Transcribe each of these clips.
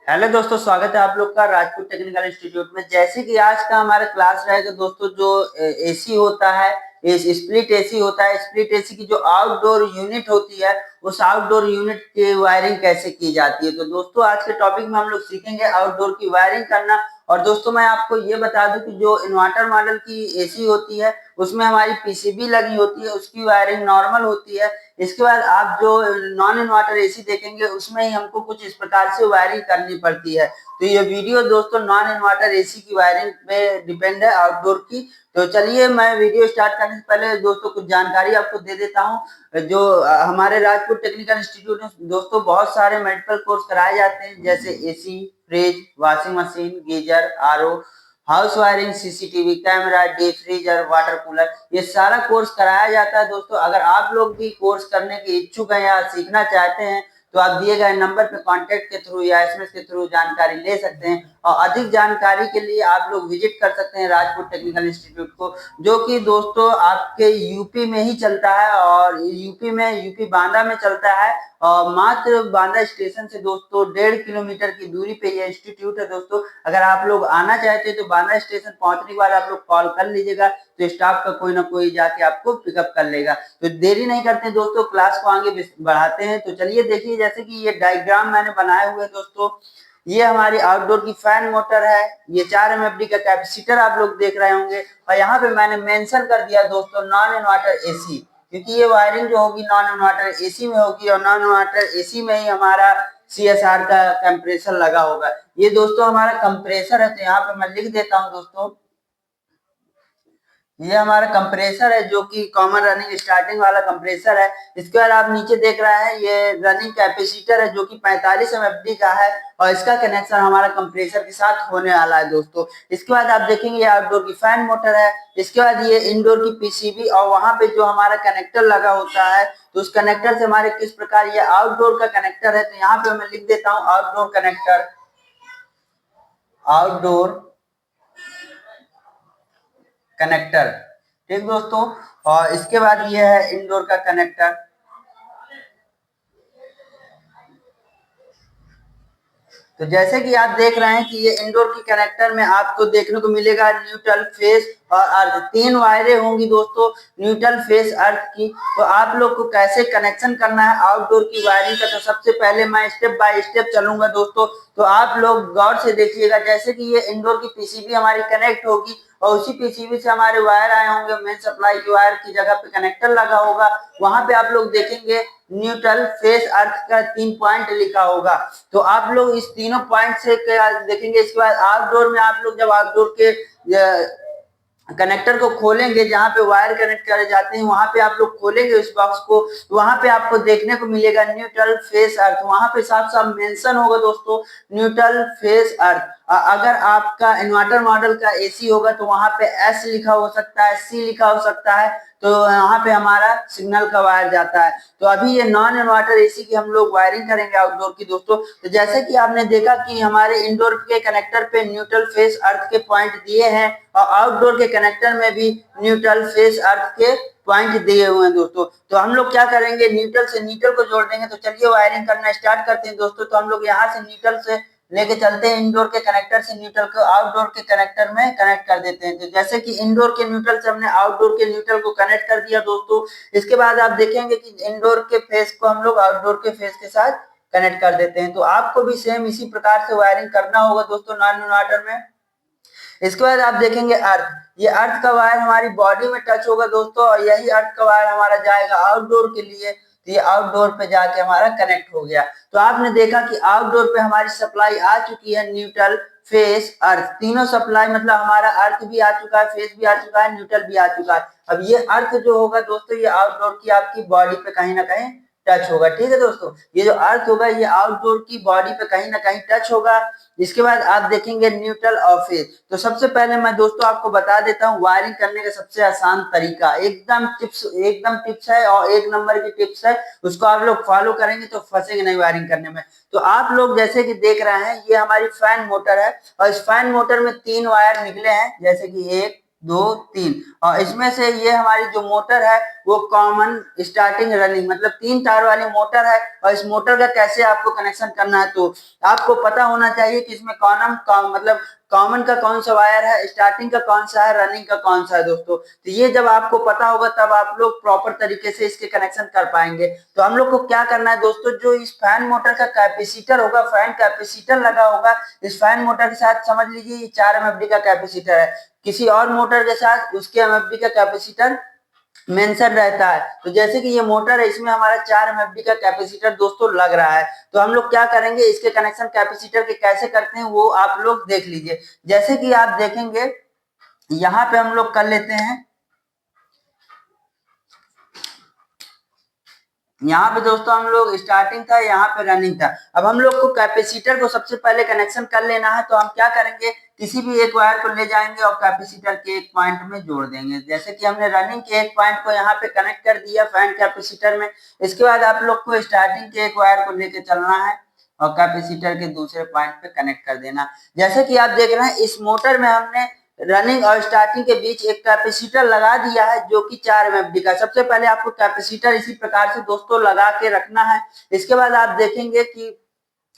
Hello दोस्तों, स्वागत है आप लोग का राजपूत टेक्निकल इंस्टीट्यूट में। जैसे कि आज का हमारा क्लास रहेगा दोस्तों, जो एसी होता है, स्प्लिट एसी होता है। स्प्लिट एसी की जो आउटडोर यूनिट होती है, उस आउटडोर यूनिट की वायरिंग कैसे की जाती है। तो दोस्तों आज के टॉपिक में हम लोग सीखेंगे आउटडोर की वायरिंग करना। और दोस्तों मैं आपको ये बता दूं कि जो इन्वर्टर मॉडल की एसी होती है, उसमें हमारी पीसीबी लगी होती है, उसकी वायरिंग नॉर्मल होती है। इसके बाद आप जो नॉन इन्वर्टर एसी देखेंगे, उसमें ही हमको कुछ इस प्रकार से वायरिंग करनी पड़ती है। तो ये वीडियो दोस्तों नॉन इन्वर्टर एसी की वायरिंग पे डिपेंड है, आउटडोर की। तो चलिए मैं वीडियो स्टार्ट करने से पहले दोस्तों कुछ जानकारी आपको दे देता हूँ। जो हमारे राजपूत टेक्निकल इंस्टीट्यूट में दोस्तों बहुत सारे मेडिकल कोर्स कराए जाते हैं, जैसे AC, fridge, washing machine, geyser, RO, house wiring, CCTV camera, deep freezer, water cooler, ये सारा कोर्स कराया जाता है। दोस्तों अगर आप लोग भी कोर्स करने के इच्छुक हैं या सीखना चाहते हैं, तो आप दिए गए नंबर पर कांटेक्ट के थ्रू या एसएमएस के थ्रू जानकारी ले सकते हैं। और अधिक जानकारी के लिए आप लोग विजिट कर सकते हैं राजपूत टेक्निकल इंस्टीट्यूट को, जो कि दोस्तों आपके यूपी में ही चलता है। और यूपी बांदा में चलता है। और मात्र बांदा स्टेशन से दोस्तों 1.5 किलोमीटर की दूरी पे ये इंस्टीट्यूट है। दोस्तों अगर आप लोग आना चाहते हैं तो बांदा स्टेशन पहुंचने के बाद आप लोग कॉल कर लीजिएगा, तो स्टाफ का कोई ना कोई जाके आपको पिकअप कर लेगा। तो देरी नहीं करते दोस्तों, क्लास को आगे बढ़ाते हैं। तो चलिए देखिए, जैसे कि ये डायग्राम मैंने बनाए हुए दोस्तों, ये हमारी आउटडोर की फैन मोटर है। ये 4 एमएफडी का कैपेसिटर आप लोग देख रहे होंगे। और यहाँ पे मैंने मेंशन कर दिया दोस्तों नॉन इन्वर्टर एसी, क्योंकि ये वायरिंग जो होगी नॉन इन्वर्टर एसी में होगी, और नॉन इन्वर्टर एसी में ही हमारा सीएसआर का कंप्रेसर लगा होगा। ये दोस्तों हमारा कंप्रेसर है, तो यहाँ पे मैं लिख देता हूँ दोस्तों, ये हमारा कंप्रेसर है, जो कि कॉमन रनिंग स्टार्टिंग वाला कंप्रेसर है। इसके बाद आप नीचे देख रहे हैं ये रनिंग कैपेसिटर है, जो कि 45 एमएफडी का है, और इसका कनेक्शन हमारा कंप्रेसर के साथ होने वाला है दोस्तों। इसके बाद आप देखेंगे ये आउटडोर की फैन मोटर है। इसके बाद ये इंडोर की पीसीबी, और वहां पे जो हमारा कनेक्टर लगा होता है, तो उस कनेक्टर से हमारे किस प्रकार ये आउटडोर का कनेक्टर है। तो यहाँ पे मैं लिख देता हूँ आउटडोर कनेक्टर, आउटडोर कनेक्टर, ठीक दोस्तों। और इसके बाद ये है इंडोर का कनेक्टर। तो जैसे कि आप देख रहे हैं कि ये इंडोर की कनेक्टर में आपको देखने को मिलेगा न्यूट्रल, फेस और अर्थ, 3 वायरें होंगी दोस्तों, न्यूट्रल, फेस, अर्थ की। तो आप लोग को कैसे कनेक्शन करना है आउटडोर की वायरिंग का, तो सबसे पहले मैं स्टेप बाय स्टेप चलूंगा दोस्तों। तो आप लोग गौर से देखिएगा। जैसे कि ये इंडोर की पीसीबी हमारी कनेक्ट होगी, और उसी पीसीबी से हमारे वायर आए होंगे, मेन सप्लाई की वायर की जगह पे कनेक्टर लगा होगा। वहां पे आप लोग देखेंगे न्यूट्रल, फेस, अर्थ का 3 पॉइंट लिखा होगा। तो आप लोग इस तीनों पॉइंट से क्या देखेंगे। इसके बाद आउटडोर में आप लोग जब आउटडोर के कनेक्टर को खोलेंगे, जहां पे वायर कनेक्ट करे जाते हैं, वहां पे आप लोग खोलेंगे उस बॉक्स को, तो वहां पे आपको देखने को मिलेगा न्यूट्रल, फेस, अर्थ। वहां पे साफ साफ मेंशन होगा दोस्तों न्यूट्रल, फेस, अर्थ। अगर आपका इन्वर्टर मॉडल का एसी होगा तो वहां पे एस लिखा हो सकता है, सी लिखा हो सकता है, तो यहाँ पे हमारा सिग्नल का वायर जाता है। तो अभी ये नॉन इन्वर्टर एसी की हम लोग वायरिंग करेंगे आउटडोर की दोस्तों। तो जैसे कि आपने देखा कि हमारे इंडोर के कनेक्टर पे न्यूट्रल, फेस, अर्थ के पॉइंट दिए हैं, और आउटडोर के कनेक्टर में भी न्यूट्रल, फेस, अर्थ के पॉइंट दिए हुए हैं दोस्तों। तो हम लोग क्या करेंगे, न्यूट्रल से न्यूट्रल को जोड़ देंगे। तो चलिए वायरिंग करना स्टार्ट करते हैं दोस्तों। तो हम लोग यहाँ से न्यूट्रल से लेके चलते हैं, इंडोर के कनेक्टर से न्यूट्रल को आउटडोर के कनेक्टर में कनेक्ट कर देते हैं। तो जैसे कि इंडोर के न्यूट्रल से हमने आउटडोर के न्यूट्रल को कनेक्ट कर दिया दोस्तों। इसके बाद आप देखेंगे कि इंडोर के फेस को हम लोग आउटडोर के फेस के साथ कनेक्ट कर देते हैं। तो आपको भी सेम इसी प्रकार से वायरिंग करना होगा दोस्तों नॉन इन्वर्टर में। इसके बाद आप देखेंगे अर्थ, ये अर्थ का वायर हमारी बॉडी में टच होगा दोस्तों, और यही अर्थ का वायर हमारा जाएगा आउटडोर के लिए। तो ये आउटडोर पे जाके हमारा कनेक्ट हो गया। तो आपने देखा कि आउटडोर पे हमारी सप्लाई आ चुकी है, न्यूट्रल, फेस, अर्थ, तीनों सप्लाई, मतलब हमारा अर्थ भी आ चुका है, फेस भी आ चुका है, न्यूट्रल भी आ चुका है। अब ये अर्थ जो होगा दोस्तों, ये आउटडोर की आपकी बॉडी पे कहीं ना कहीं टच होगा, ठीक है दोस्तों। ये जो अर्थ होगा ये आउटडोर की बॉडी पे कहीं ना कहीं टच होगा। इसके बाद आप देखेंगे न्यूट्रल और फेस। तो सबसे पहले मैं दोस्तों आपको बता देता हूँ वायरिंग करने का सबसे आसान तरीका, एकदम टिप्स है, और 1 नंबर की टिप्स है। उसको आप लोग फॉलो करेंगे तो फंसेंगे नहीं वायरिंग करने में। तो आप लोग जैसे कि देख रहे हैं, ये हमारी फैन मोटर है, और इस फैन मोटर में 3 वायर निकले हैं, जैसे कि 1, 2 3 और इसमें से ये हमारी जो मोटर है वो कॉमन स्टार्टिंग रनिंग मतलब 3 तार वाली मोटर है। और इस मोटर का कैसे आपको कनेक्शन करना है तो आपको पता होना चाहिए कि इसमें मतलब कॉमन का कौन सा वायर है, स्टार्टिंग का कौन सा है, रनिंग का कौन सा है दोस्तों। तो ये जब आपको पता होगा तब आप लोग प्रॉपर तरीके से इसके कनेक्शन कर पाएंगे। तो हम लोग को क्या करना है दोस्तों, जो इस फैन मोटर का कैपेसिटर होगा, फैन कैपेसिटर लगा होगा इस फैन मोटर के साथ, समझ लीजिए ये 4 एमएफडी का कैपेसिटर है, किसी और मोटर के साथ उसके एमएफडी का कैपेसिटर मेंशन रहता है। तो जैसे कि ये मोटर है इसमें हमारा 4 एमएफडी का कैपेसिटर दोस्तों लग रहा है। तो हम लोग क्या करेंगे, इसके कनेक्शन कैपेसिटर के कैसे करते हैं वो आप लोग देख लीजिए। जैसे कि आप देखेंगे यहाँ पे हम लोग कर लेते हैं, यहाँ पे दोस्तों हम लोग स्टार्टिंग था, यहाँ पे रनिंग था। अब हम लोग को कैपेसिटर को सबसे पहले कनेक्शन कर लेना है। तो हम क्या करेंगे, किसी भी एक वायर को ले जाएंगे और कैपेसिटर के एक पॉइंट में जोड़ देंगे। जैसे कि हमने रनिंग के एक पॉइंट को यहाँ पे कनेक्ट कर दिया फैन कैपेसिटर में। इसके बाद आप लोग को स्टार्टिंग के एक वायर को लेके चलना है और कैपेसिटर के दूसरे पॉइंट पे कनेक्ट कर देना। जैसे कि आप देख रहे हैं इस मोटर में हमने रनिंग और स्टार्टिंग के बीच एक कैपेसिटर लगा दिया है जो कि 4 एमएफडी का। सबसे पहले आपको कैपेसिटर इसी प्रकार से दोस्तों लगा के रखना है। इसके बाद आप देखेंगे कि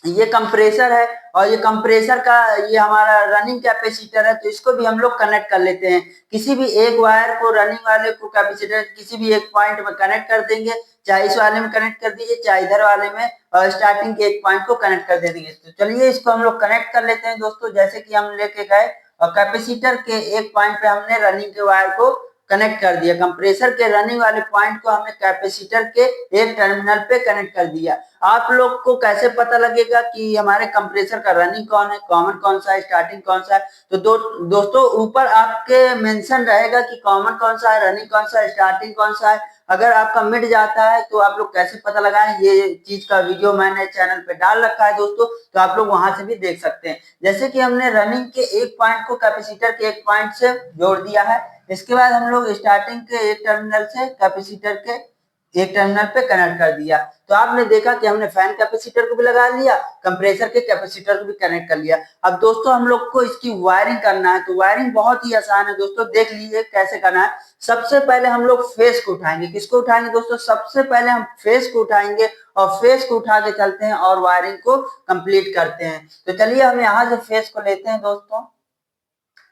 ये कंप्रेसर है और ये कंप्रेसर का ये हमारा रनिंग कैपेसिटर है। तो इसको भी हम लोग कनेक्ट कर लेते हैं। किसी भी एक वायर को, रनिंग वाले को कैपेसिटर किसी भी एक पॉइंट में कनेक्ट कर देंगे, चाहे इस वाले में कनेक्ट कर दीजिए चाहे इधर वाले में, और स्टार्टिंग के एक पॉइंट को कनेक्ट कर देंगे। तो चलिए इसको हम लोग कनेक्ट कर लेते हैं दोस्तों। जैसे कि हम लेके गए और कैपेसिटर के एक पॉइंट पे हमने रनिंग के वायर को कनेक्ट कर दिया, कंप्रेसर के रनिंग वाले पॉइंट को हमने कैपेसिटर के एक टर्मिनल पे कनेक्ट कर दिया। आप लोग को कैसे पता लगेगा कि हमारे कंप्रेसर का रनिंग कौन है, कॉमन कौन सा है, स्टार्टिंग कौन सा है। तो दोस्तों ऊपर आपके मेंशन रहेगा कि कॉमन कौन सा है, रनिंग कौन सा है, स्टार्टिंग कौन सा है। अगर आपका मिट जाता है तो आप लोग कैसे पता लगाएं, ये चीज का वीडियो मैंने चैनल पे डाल रखा है दोस्तों, तो आप लोग वहां से भी देख सकते हैं। जैसे कि हमने रनिंग के एक पॉइंट को कैपेसिटर के एक पॉइंट से जोड़ दिया है। इसके बाद हम लोग स्टार्टिंग के एक टर्मिनल से कैपेसिटर के एक टर्मिनल पे कनेक्ट कर दिया। तो आपने देखा कि हमने फैन कैपेसिटर को भी लगा लिया, कंप्रेसर के कैपेसिटर को भी कनेक्ट कर लिया। अब दोस्तों हम लोग को इसकी वायरिंग करना है। तो वायरिंग बहुत ही आसान है दोस्तों, देख लीजिए कैसे करना है। सबसे पहले हम लोग फेस को उठाएंगे। किसको उठाएंगे दोस्तों, सबसे पहले हम फेस को उठाएंगे और फेस को उठा के चलते हैं और वायरिंग को कंप्लीट करते हैं। तो चलिए हम यहाँ से फेस को लेते हैं दोस्तों।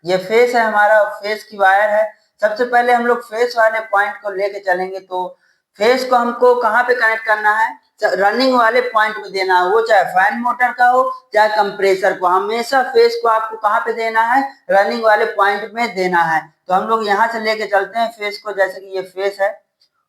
ये फेस है हमारा, फेस की वायर है। सबसे पहले हम लोग फेस वाले पॉइंट को लेके चलेंगे। तो फेस को हमको कहाँ पे कनेक्ट करना है, रनिंग वाले पॉइंट में देना है, वो चाहे फैन मोटर का हो चाहे कंप्रेसर को। हमेशा फेस को आपको कहाँ पे देना है, रनिंग वाले पॉइंट में देना है। तो हम लोग यहाँ से लेके चलते हैं फेस को। जैसे कि ये फेस है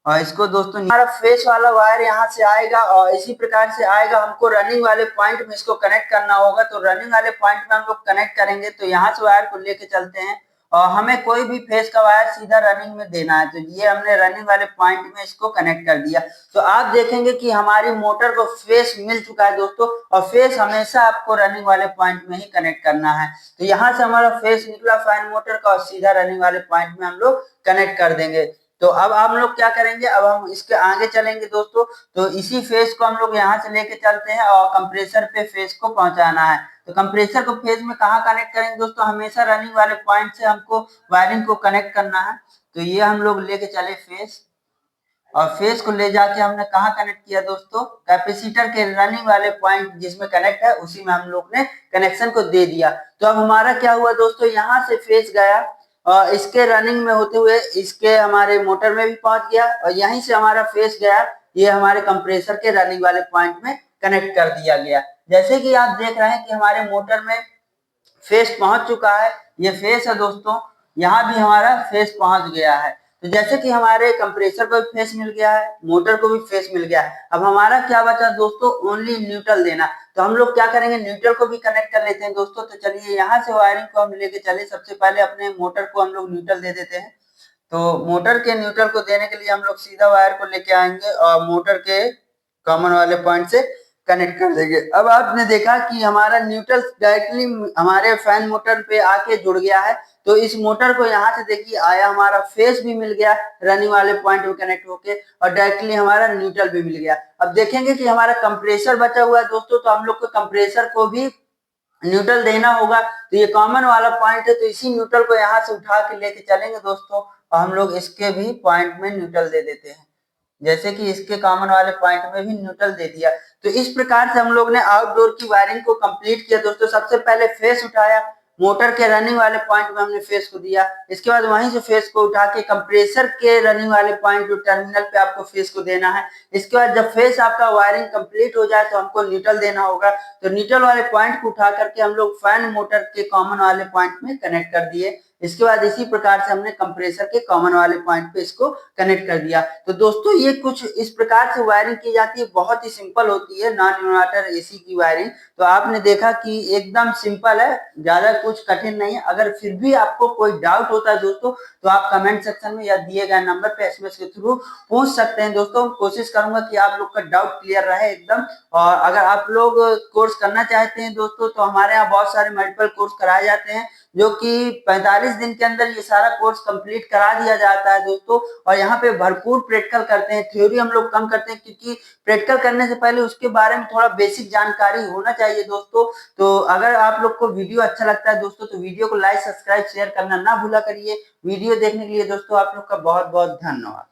और इसको दोस्तों हमारा फेस वाला वायर यहाँ से आएगा और इसी प्रकार से आएगा। हमको रनिंग वाले पॉइंट में इसको कनेक्ट करना होगा। तो रनिंग वाले पॉइंट में हम लोग कनेक्ट करेंगे। तो यहाँ से वायर को लेके चलते हैं और हमें कोई भी फेस का वायर सीधा रनिंग में देना है। तो ये हमने रनिंग वाले पॉइंट में इसको कनेक्ट कर दिया। तो आप देखेंगे कि हमारी मोटर को फेस मिल चुका है दोस्तों, और फेस हमेशा आपको रनिंग वाले पॉइंट में ही कनेक्ट करना है। तो यहाँ से हमारा फेस निकला फैन मोटर का और सीधा रनिंग वाले पॉइंट में हम लोग कनेक्ट कर देंगे। तो अब हम लोग क्या करेंगे, अब हम इसके आगे चलेंगे दोस्तों। तो इसी फेस को हम लोग यहाँ से लेके चलते हैं और कंप्रेसर पे फेस को पहुंचाना है। तो कंप्रेसर को फेस में कहाँ कनेक्ट करेंगे दोस्तों, हमेशा रनिंग वाले पॉइंट से हमको वायरिंग को कनेक्ट करना है। तो ये हम लोग लेके चले फेस, और फेस को ले जाके हमने कहाँ कनेक्ट किया दोस्तों, कैपेसिटर के रनिंग वाले पॉइंट जिसमें कनेक्ट है उसी में हम लोग ने कनेक्शन को दे दिया। तो अब हमारा क्या हुआ दोस्तों, यहाँ से फेस गया और इसके रनिंग में होते हुए इसके हमारे मोटर में भी पहुंच गया, और यहीं से हमारा फेस गया, ये हमारे कंप्रेसर के रनिंग वाले पॉइंट में कनेक्ट कर दिया गया। जैसे कि आप देख रहे हैं कि हमारे मोटर में फेस पहुंच चुका है। ये फेस है दोस्तों, यहाँ भी हमारा फेस पहुंच गया है। तो जैसे कि हमारे कंप्रेसर को भी फेस मिल गया है, मोटर को भी फेस मिल गया है। अब हमारा क्या बचा दोस्तों, ओनली न्यूट्रल देना। तो हम लोग क्या करेंगे, न्यूट्रल को भी कनेक्ट कर लेते हैं दोस्तों। तो चलिए यहाँ से वायरिंग को हम लेके चले। सबसे पहले अपने मोटर को हम लोग न्यूट्रल दे देते हैं। तो मोटर के न्यूट्रल को देने के लिए हम लोग सीधा वायर को लेके आएंगे और मोटर के कॉमन वाले पॉइंट से कनेक्ट कर देंगे। अब आपने देखा कि हमारा न्यूट्रल डायरेक्टली हमारे फैन मोटर पे आके जुड़ गया है। तो इस मोटर को यहाँ से देखिए आया, हमारा फेस भी मिल गया रनिंग वाले पॉइंट में कनेक्ट होके, और डायरेक्टली हमारा न्यूट्रल भी मिल गया। अब देखेंगे कि हमारा कंप्रेसर बचा हुआ है दोस्तों। तो हम लोग को कंप्रेसर को भी न्यूट्रल देना होगा। तो ये कॉमन वाला पॉइंट है, तो इसी न्यूट्रल को यहाँ से उठा के लेके चलेंगे दोस्तों, और हम लोग इसके भी पॉइंट में न्यूट्रल दे देते हैं, जैसे कि इसके कॉमन वाले पॉइंट में भी न्यूट्रल दे दिया। तो इस प्रकार से हम लोग ने आउटडोर की वायरिंग को कंप्लीट किया दोस्तों। सबसे पहले फेस उठाया, मोटर के रनिंग वाले पॉइंट में हमने फेस को दिया, इसके बाद वहीं से फेस को उठा के कंप्रेसर के रनिंग वाले पॉइंट जो टर्मिनल पे आपको फेस को देना है। इसके बाद जब फेस आपका वायरिंग कंप्लीट हो जाए तो हमको न्यूट्रल देना होगा। तो न्यूट्रल वाले पॉइंट को उठा करके हम लोग फैन मोटर के कॉमन वाले पॉइंट में कनेक्ट कर दिए। इसके बाद इसी प्रकार से हमने कंप्रेसर के कॉमन वाले पॉइंट पे इसको कनेक्ट कर दिया। तो दोस्तों ये कुछ इस प्रकार से वायरिंग की जाती है, बहुत ही सिंपल होती है नॉन इन्वर्टर एसी की वायरिंग। तो आपने देखा कि एकदम सिंपल है, ज्यादा कुछ कठिन नहीं है। अगर फिर भी आपको कोई डाउट होता है दोस्तों, तो आप कमेंट सेक्शन में या दिए गए नंबर पे एसएमएस के थ्रू पूछ सकते हैं दोस्तों। कोशिश करूंगा कि आप लोग का डाउट क्लियर रहे एकदम। और अगर आप लोग कोर्स करना चाहते हैं दोस्तों, तो हमारे यहाँ बहुत सारे मल्टीपल कोर्स कराए जाते हैं, जो कि 45 दिन के अंदर ये सारा कोर्स कंप्लीट करा दिया जाता है दोस्तों। और यहाँ पे भरपूर प्रैक्टिकल करते हैं, थ्योरी हम लोग कम करते हैं, क्योंकि प्रैक्टिकल करने से पहले उसके बारे में थोड़ा बेसिक जानकारी होना चाहिए दोस्तों। तो अगर आप लोग को वीडियो अच्छा लगता है दोस्तों, तो वीडियो को लाइक, सब्सक्राइब, शेयर करना ना भूला करिए। वीडियो देखने के लिए दोस्तों आप लोग का बहुत बहुत धन्यवाद।